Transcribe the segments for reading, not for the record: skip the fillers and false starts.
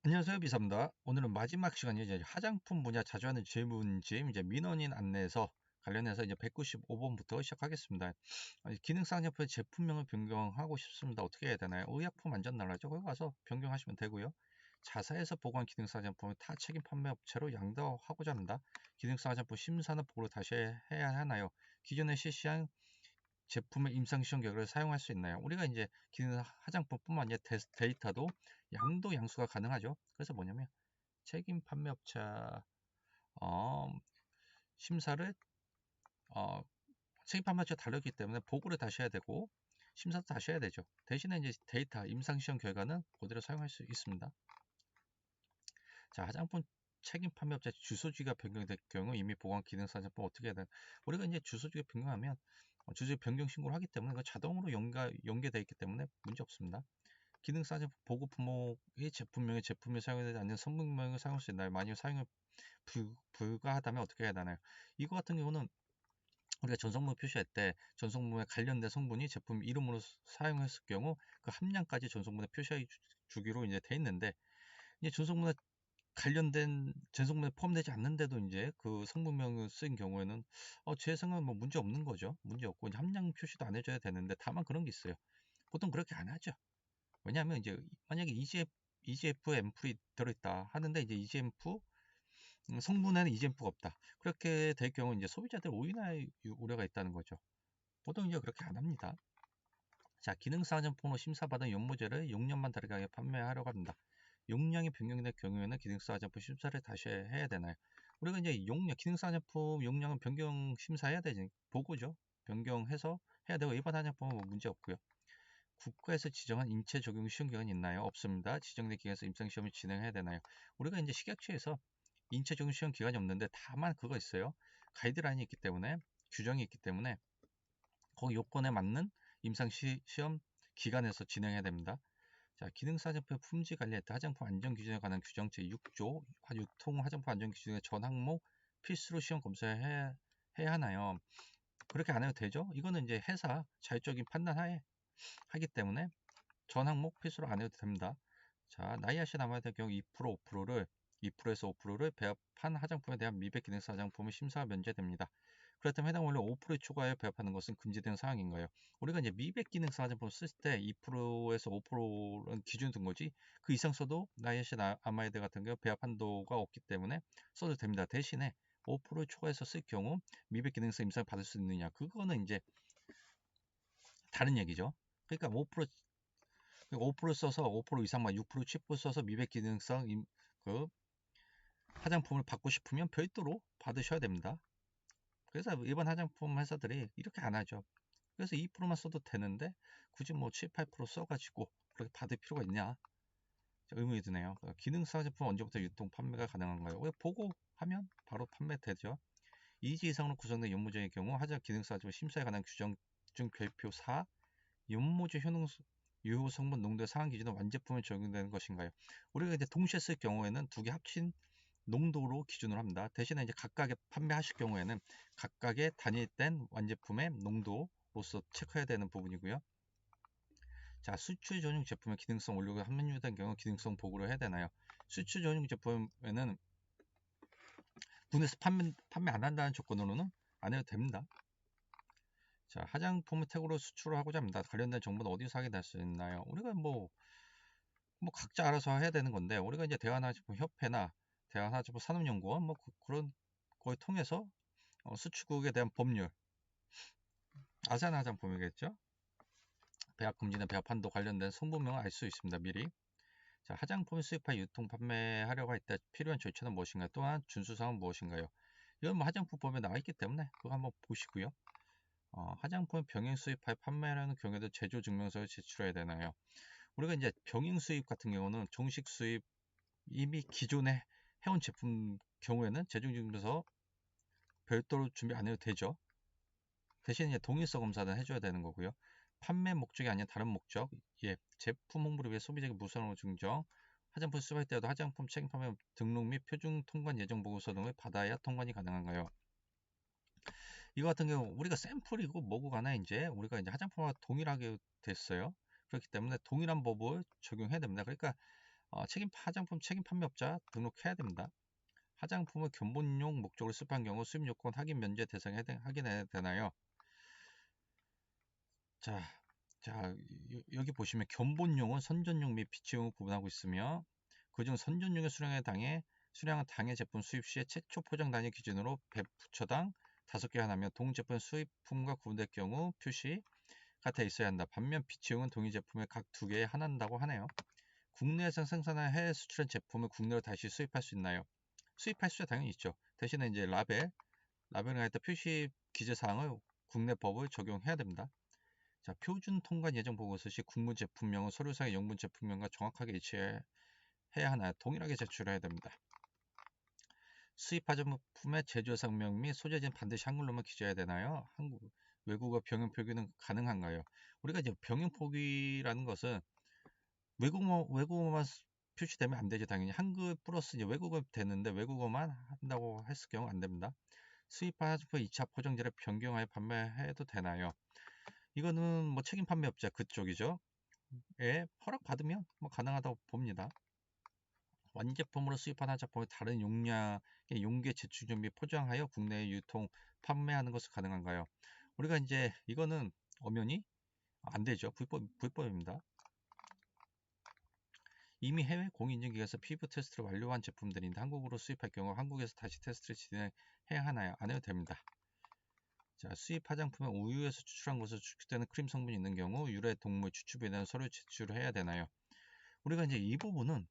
안녕하세요, 비사입니다. 오늘은 마지막 시간이죠. 이제 화장품 분야 자주 하는 질문집 이제 민원인 안내서 관련해서 이제 195번부터 시작하겠습니다. 기능상 제품의 제품명을 변경하고 싶습니다. 어떻게 해야 되나요? 의약품 안전나라죠. 거기 가서 변경하시면 되고요. 자사에서 보관 기능상 제품을 타 책임 판매 업체로 양도하고자 합니다. 기능상 제품 심사는 보고를 다시 해야 하나요? 기존에 실시한 제품의 임상시험 결과를 사용할 수 있나요? 우리가 이제 기능 화장품뿐만 아니라 데이터도 양도 양수가 가능하죠. 그래서 뭐냐면 책임 판매업체 어, 심사를 어, 책임 판매업체 다르기 때문에 보고를 다시 해야 되고 심사도 다시 해야 되죠. 대신에 이제 데이터 임상시험 결과는 그대로 사용할 수 있습니다. 자, 화장품 책임 판매업체 주소지가 변경될 경우 이미 보관 기능사 제품 어떻게 해야 되나? 우리가 이제 주소지가 변경하면 주소지 변경 신고를 하기 때문에 자동으로 연계되어 있기 때문에 문제 없습니다. 기능사 제품 보고 품목의 제품명의 제품을 사용되지 않는 성분명을 사용할 수 있나요? 만약 사용을 불가하다면 어떻게 해야 되나요? 이거 같은 경우는 우리가 전성분 표시할 때 전성분에 관련된 성분이 제품 이름으로 사용했을 경우 그 함량까지 전성분에 표시해 주기로 이제 돼 있는데 이제 전성분에 관련된 전성분에 포함되지 않는데도 이제 그 성분명을 쓴 경우에는 제 생각은 뭐 문제 없는 거죠. 문제 없고 이제 함량 표시도 안 해줘야 되는데 다만 그런 게 있어요. 보통 그렇게 안 하죠. 왜냐하면 이제 만약에 EGF 앰플이 들어있다 하는데 이제 EGF 성분에는 EGF가 없다. 그렇게 될 경우 이제 소비자들 오인할 우려가 있다는 거죠. 보통 이제 그렇게 안 합니다. 자, 기능사전폰으로 심사받은 연모제를 용량만 다르게 판매하려고 합니다. 용량이 변경될 경우에는 기능사전품 심사를 다시 해야 되나요? 우리가 이제 용량, 기능사전품 용량은 변경 심사해야 되지, 보고죠. 변경해서 해야 되고 일반 화장품은 뭐 문제 없고요. 국가에서 지정한 인체 적용 시험 기간이 있나요? 없습니다. 지정된 기간에서 임상 시험을 진행해야 되나요? 우리가 이제 식약처에서 인체 적용 시험 기간이 없는데 다만 그거 있어요. 가이드라인이 있기 때문에 규정이 있기 때문에 거기 요건에 맞는 임상 시험 기간에서 진행해야 됩니다. 자, 기능사정품 품질 관리할 때 화장품 안전 기준에 관한 규정 제6조 유통 화장품 안전 기준의 전 항목 필수로 시험 검사해야 하나요? 그렇게 안 해도 되죠? 이거는 이제 회사 자율적인 판단하에 하기 때문에 전 항목 필수로 안 해도 됩니다. 자, 나이아시 남아야 될 경우 2%, 5%를 2%에서 5%를 배합한 화장품에 대한 미백 기능사 화장품은 심사가 면제됩니다. 그렇다면 해당 원료 5%에 추가하여 배합하는 것은 금지된 사항인가요? 우리가 이제 미백 기능사 화장품 쓸 때 2%에서 5%는 기준 둔 거지 그 이상 써도 나이아시 아마이드 같은 경우 배합 한도가 없기 때문에 써도 됩니다. 대신에 5%를 추가해서 쓸 경우 미백 기능사 임상을 받을 수 있느냐 그거는 이제 다른 얘기죠. 그러니까 5% 써서 5% 이상만 6% 7% 써서 미백 기능성 그 화장품을 받고 싶으면 별도로 받으셔야 됩니다. 그래서 일반 화장품 회사들이 이렇게 안 하죠. 그래서 2%만 써도 되는데 굳이 뭐 7, 8% 써가지고 그렇게 받을 필요가 있냐 의문이 드네요. 기능성 화장품 언제부터 유통 판매가 가능한가요? 왜 보고 하면 바로 판매되죠. 2지 이상으로 구성된 연모제의 경우 화장 기능성 화장품 심사에 관한 규정 중 별표 4 연모제 효능 유효 성분 농도의 상한 기준은 완제품에 적용되는 것인가요? 우리가 이제 동시에 쓸 경우에는 두 개 합친 농도로 기준을 합니다. 대신에 이제 각각의 판매하실 경우에는 각각의 단일된 완제품의 농도로서 체크해야 되는 부분이고요. 자, 수출 전용 제품의 기능성 원료가 함유된 경우 기능성 보고를 해야 되나요? 수출 전용 제품에는 국내에서 판매 안 한다는 조건으로는 안 해도 됩니다. 자, 화장품을 태고로 수출을 하고자 합니다. 관련된 정보는 어디서 확인할 수 있나요? 우리가 뭐 각자 알아서 해야 되는 건데 우리가 이제 대한화장품 협회나 대한화장품 산업연구원 뭐 그런 걸 통해서 수출국에 대한 법률 아세안 화장품이겠죠? 배합 금지나 배합 한도 관련된 성분명을 알 수 있습니다. 미리. 자, 화장품을 수입하여 유통 판매하려고 할 때 필요한 절차는 무엇인가요? 또한 준수사항은 무엇인가요? 이건 뭐 화장품법에 나와 있기 때문에 그거 한번 보시고요. 화장품 병행 수입하여 판매하는 경우에도 제조 증명서를 제출해야 되나요? 우리가 이제 병행 수입 같은 경우는 정식 수입 이미 기존에 해온 제품 경우에는 제조증명서 별도로 준비 안 해도 되죠. 대신 이제 동일서 검사는 해줘야 되는 거고요. 판매 목적이 아닌 다른 목적, 예, 제품 홍보를 위해 소비자에게 무선으로 증정, 화장품 수입할 때도 화장품 책임 판매 등록 및 표준 통관 예정 보고서 등을 받아야 통관이 가능한가요? 이거 같은 경우 우리가 샘플이고 뭐고 간에 이제 우리가 이제 화장품과 동일하게 됐어요. 그렇기 때문에 동일한 법을 적용해야 됩니다. 그러니까 화장품 책임 판매업자 등록해야 됩니다. 화장품을 견본용 목적으로 수입한 경우 수입 요건 확인 면제 대상에 확인해야 되나요? 자, 여기 보시면 견본용은 선전용 및 비치용을 구분하고 있으며 그중 선전용의 수량은 당해 제품 수입 시에 최초 포장 단위 기준으로 부처당 5개 하나며 동제품 수입품과 구분될 경우 표시가 돼 있어야 한다. 반면 비치용은 동일 제품에 각 2개에 하나인다고 하네요. 국내에서 생산한 해외 수출한 제품을 국내로 다시 수입할 수 있나요? 수입할 수야 당연히 있죠. 대신에 이제 라벨을 할 때 표시 기재 사항을 국내 법을 적용해야 됩니다. 자, 표준 통관 예정 보고서 시 국무 제품명은 서류상의 영문 제품명과 정확하게 일치해야 하나요? 동일하게 제출해야 됩니다. 수입 화장품의 제조 상명 및 소재지는 반드시 한글로만 기재해야 되나요? 외국어 병행 표기는 가능한가요? 우리가 이제 병행 표기라는 것은 외국어만 표시되면 안 되죠. 당연히 한글 플러스 이제 외국어 되는데 외국어만 한다고 했을 경우 안 됩니다. 수입 화장품 2차 포장재를 변경하여 판매해도 되나요? 이거는 뭐 책임 판매업자 그쪽이죠. 예, 허락받으면 뭐 가능하다고 봅니다. 완제품으로 수입한 화장품을 다른 용량의 용기에 제출 준비 포장하여 국내에 유통 판매하는 것은 가능한가요? 우리가 이제 이거는 엄연히 안 되죠. 불법입니다. 이미 해외 공인인증기관에서 피부 테스트를 완료한 제품들인데 한국으로 수입할 경우 한국에서 다시 테스트를 진행해야 하나요? 안 해도 됩니다. 자, 수입 화장품은 우유에서 추출한 것으로 추측되는 크림 성분이 있는 경우 유래 동물 추출부에 대한 서류 제출을 해야 되나요? 우리가 이제 이 부분은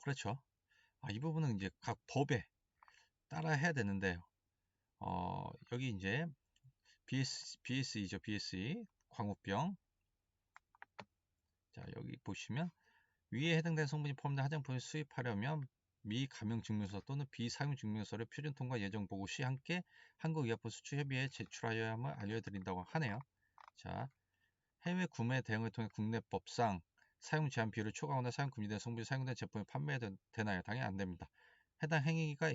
그렇죠. 이 부분은 이제 각 법에 따라 해야 되는데 여기 이제 BSE죠. BSE 광우병. 자, 여기 보시면 위에 해당되는 성분이 포함된 화장품을 수입하려면 미감용 증명서 또는 비사용 증명서를 표준 통과 예정 보고 시 함께 한국의약품 수출협의회에 제출하여야만 알려드린다고 하네요. 자, 해외 구매 대응을 통해 국내 법상 사용 제한 비율을 초과하거나 사용 금지된 성분이 사용된 제품을 판매되나요? 당연히 안 됩니다. 해당 행위가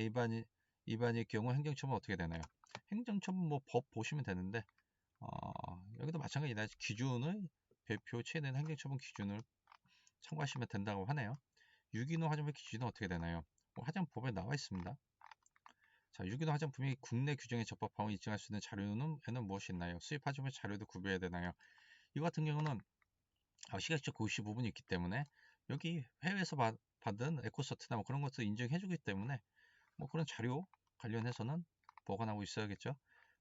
위반일 경우 행정처분 어떻게 되나요? 행정처분 뭐 법 보시면 되는데 여기도 마찬가지다. 기준을 발표체에 대한 행정처분 기준을 참고하시면 된다고 하네요. 유기농 화장품 기준은 어떻게 되나요? 화장법에 나와 있습니다. 자, 유기농 화장품이 국내 규정에 적법함을 입증할 수 있는 자료는 무엇이 있나요? 수입 화장품 자료도 구비해야 되나요? 이거 같은 경우는 시각적 고시 부분이 있기 때문에 여기 해외에서 받은 에코서트나 뭐 그런 것도 인증해주기 때문에 뭐 그런 자료 관련해서는 보관하고 있어야겠죠.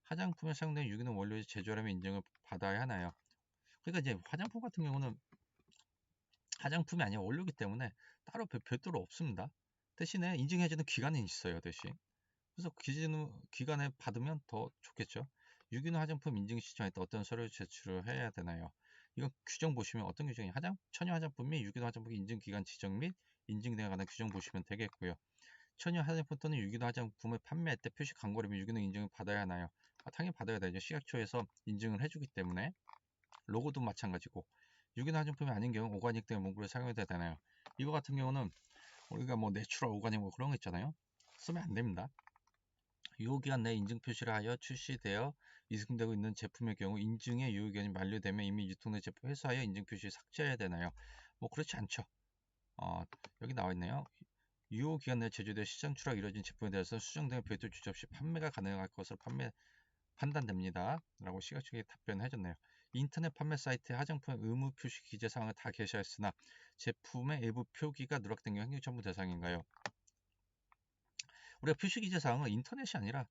화장품에 사용된 유기농 원료의 제조라면 인증을 받아야 하나요? 그러니까 이제 화장품 같은 경우는 화장품이 아니라 원료이기 때문에 따로 별도로 없습니다. 대신에 인증해주는 기간이 있어요, 대신. 그래서 기간에 받으면 더 좋겠죠. 유기농 화장품 인증 시청할 때 어떤 서류 제출을 해야 되나요? 이거 규정 보시면 어떤 규정이 천연 화장품 및 유기농 화장품 인증 기간 지정 및 인증 등에 관한 규정 보시면 되겠고요. 천연 화장품 또는 유기농 화장품을 판매할 때 표시 광고라면 유기농 인증을 받아야 하나요? 당연히 받아야 되죠. 식약처에서 인증을 해주기 때문에 로고도 마찬가지고 유기농 화장품이 아닌 경우 오가닉 등의 문구를 사용해도 되나요? 이거 같은 경우는 우리가 뭐 내추럴 오가닉 뭐 그런 거 있잖아요. 쓰면 안 됩니다. 유효기간 내에 인증 표시를 하여 출시되어 이승되고 있는 제품의 경우 인증의 유효기간이 만료되면 이미 유통된 제품 회수하여 인증 표시 삭제해야 되나요? 뭐 그렇지 않죠. 여기 나와 있네요. 유효기간 내에 제조되어 시장 출하가 이루어진 제품에 대해서는 수정 등의 별도 조치 없이 판매가 가능할 것으로 판단됩니다. 라고 시각적인 답변을 해줬네요. 인터넷 판매 사이트에 화장품의 의무 표시 기재 사항을 다 게시하였으나 제품의 일부 표기가 누락된 경우 행정처분 대상인가요? 우리가 표시 기재 사항은 인터넷이 아니라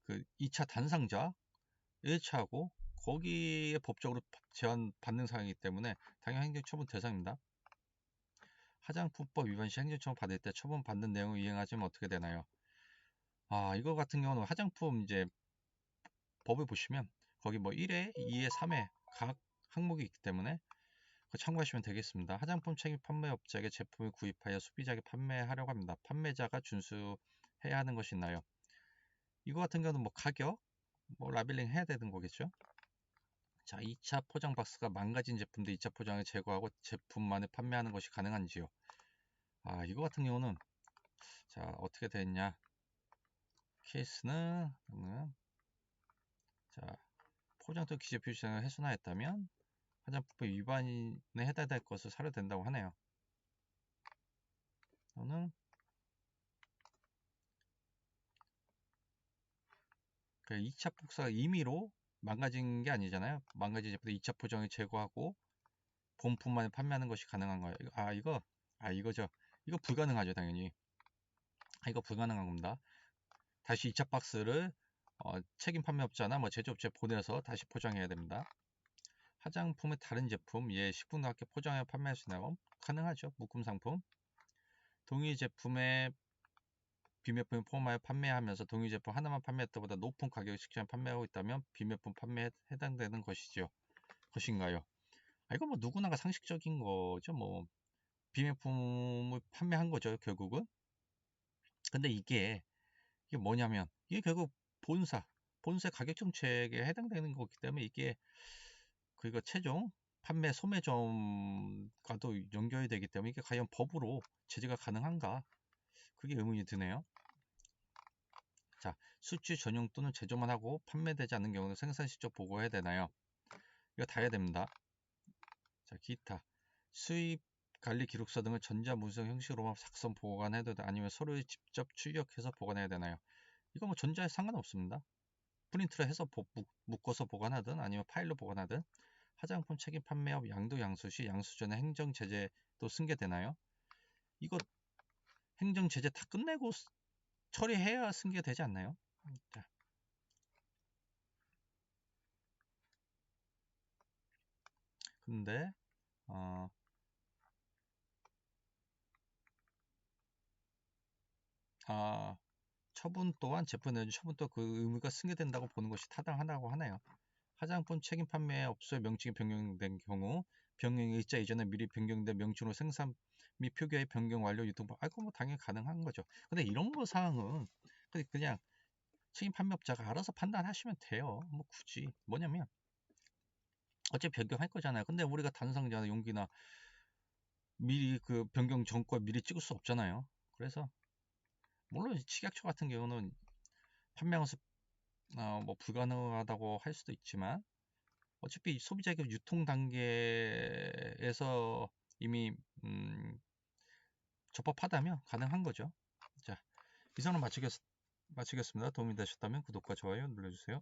그 2차 단상자 1차하고 거기에 법적으로 제한 받는 사항이기 때문에 당연히 행정처분 대상입니다. 화장품법 위반 시 행정처분 받을 때 처분 받는 내용을 이행하지 않으면 어떻게 되나요? 이거 같은 경우는 화장품 이제 법을 보시면 거기 뭐 1회, 2회, 3회 각 항목이 있기 때문에 참고하시면 되겠습니다. 화장품 책임 판매업자에게 제품을 구입하여 소비자에게 판매하려고 합니다. 판매자가 준수해야 하는 것이 있나요? 이거 같은 경우는 뭐 가격, 뭐 라벨링 해야 되는 거겠죠? 자, 2차 포장 박스가 망가진 제품도 2차 포장을 제거하고 제품만을 판매하는 것이 가능한지요? 이거 같은 경우는 자, 어떻게 됐냐? 케이스는 자, 포장 또 기재 표시상을 훼손하였다면 화장품법 위반에 해당될 것을 사료가 된다고 하네요. 또는 2차 복사가 임의로 망가진 게 아니잖아요. 망가진 제품도 2차 포장을 제거하고 본품만 판매하는 것이 가능한 거예요. 이거죠. 이거 불가능하죠, 당연히. 이거 불가능한 겁니다. 다시 2차 박스를 책임 판매업자나 뭐 제조업체에 보내서 다시 포장해야 됩니다. 화장품의 다른 제품, 식품과학계 포장해 판매할 수 있나요? 가능하죠. 묶음 상품. 동일 제품의 비매품을 포함하여 판매하면서 동일 제품 하나만 판매했던 것보다 높은 가격을 직접 판매하고 있다면 비매품 판매에 해당되는 것인가요? 이건 뭐 누구나가 상식적인 거죠. 뭐 비매품을 판매한 거죠, 결국은. 근데 이게 뭐냐면 이게 결국 본사 가격 정책에 해당되는 거기 때문에 이게 그리고 최종 판매 소매점과도 연결이 되기 때문에 이게 과연 법으로 제재가 가능한가? 그게 의문이 드네요. 자, 수출 전용 또는 제조만 하고 판매되지 않는 경우는 생산 실적 보고해야 되나요? 이거 다 해야 됩니다. 자, 기타 수입 관리 기록서 등을 전자문서 형식으로만 작성 보관해도 아니면 서류 직접 출력해서 보관해야 되나요? 이거 뭐 전자에 상관없습니다. 프린트를 해서 묶어서 보관하든 아니면 파일로 보관하든 화장품 책임 판매업 양도 양수 시 양수 전에 행정 제재도 승계되나요? 이거 행정 제재 다 끝내고 처리해야 승계되지 않나요? 자. 근데 처분 또한 제품 내준 처분 또 그 의무가 승계된다고 보는 것이 타당하다고 하네요. 화장품 책임 판매업소의 명칭이 변경된 경우 변경의 일자 이전에 미리 변경된 명칭으로 생산 및 표기의 변경 완료 유통법 그거 뭐 당연히 가능한 거죠. 근데 이런 거 사항은 그냥 책임 판매업자가 알아서 판단하시면 돼요. 뭐 굳이 뭐냐면 어차피 변경할 거잖아요. 근데 우리가 단상자나 용기나 미리 그 변경 전과 미리 찍을 수 없잖아요. 그래서 물론 식약처 같은 경우는 판매하면서 뭐 불가능하다고 할 수도 있지만 어차피 소비자에게 유통 단계에서 이미 적법하다면 가능한 거죠. 자, 이상으로 마치겠습니다. 도움이 되셨다면 구독과 좋아요 눌러주세요.